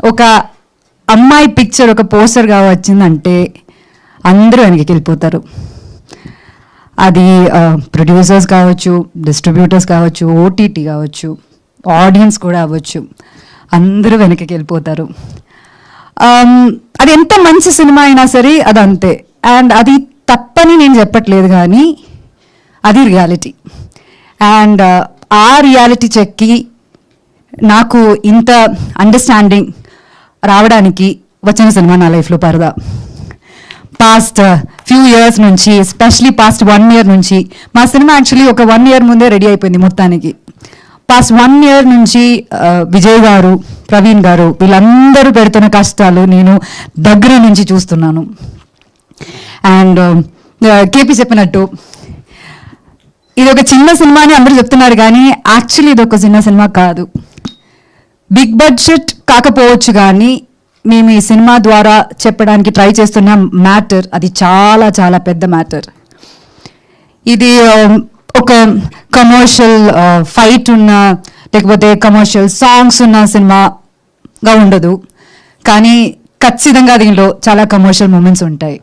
ఒక అమ్మాయి పిక్చర్ ఒక పోస్టర్గా వచ్చిందంటే అందరూ వెనక్కి వెళ్ళిపోతారు. అది ప్రొడ్యూసర్స్ కావచ్చు, డిస్ట్రిబ్యూటర్స్ కావచ్చు, ఓటీటీ కావచ్చు, ఆడియన్స్ కూడా అవ్వచ్చు, అందరూ వెనక్కి వెళ్ళిపోతారు. అది ఎంత మంచి సినిమా అయినా సరే అది అంతే. అండ్ అది తప్పని నేను చెప్పట్లేదు, కానీ అది రియాలిటీ. అండ్ ఆ రియాలిటీ చెక్కి నాకు ఇంత అండర్స్టాండింగ్ రావడానికి వచ్చిన సినిమా నా లైఫ్లో పరదా. పాస్ట్ ఫ్యూ ఇయర్స్ నుంచి, ఎస్పెషలీ పాస్ట్ 1 year నుంచి, మా సినిమా యాక్చువల్లీ ఒక 1 year ముందే రెడీ అయిపోయింది మొత్తానికి. పాస్ట్ 1 year నుంచి విజయ్ గారు, ప్రవీణ్ గారు వీళ్ళందరూ పెడుతున్న కష్టాలు నేను దగ్గర నుంచి చూస్తున్నాను. అండ్ కేపీ చెప్పినట్టు ఇది ఒక చిన్న సినిమా అని అందరూ చెప్తున్నారు, కానీ యాక్చువల్లీ ఇది ఒక చిన్న సినిమా కాదు. బిగ్ బడ్జెట్ కాకపోవచ్చు, కానీ మేము ఈ సినిమా ద్వారా చెప్పడానికి ట్రై చేస్తున్న మ్యాటర్ అది చాలా చాలా పెద్ద మ్యాటర్. ఇది ఒక కమర్షియల్ ఫైట్ ఉన్న, లేకపోతే కమర్షియల్ సాంగ్స్ ఉన్న సినిమాగా ఉండదు, కానీ ఖచ్చితంగా దీనిలో చాలా కమర్షియల్ మూమెంట్స్ ఉంటాయి.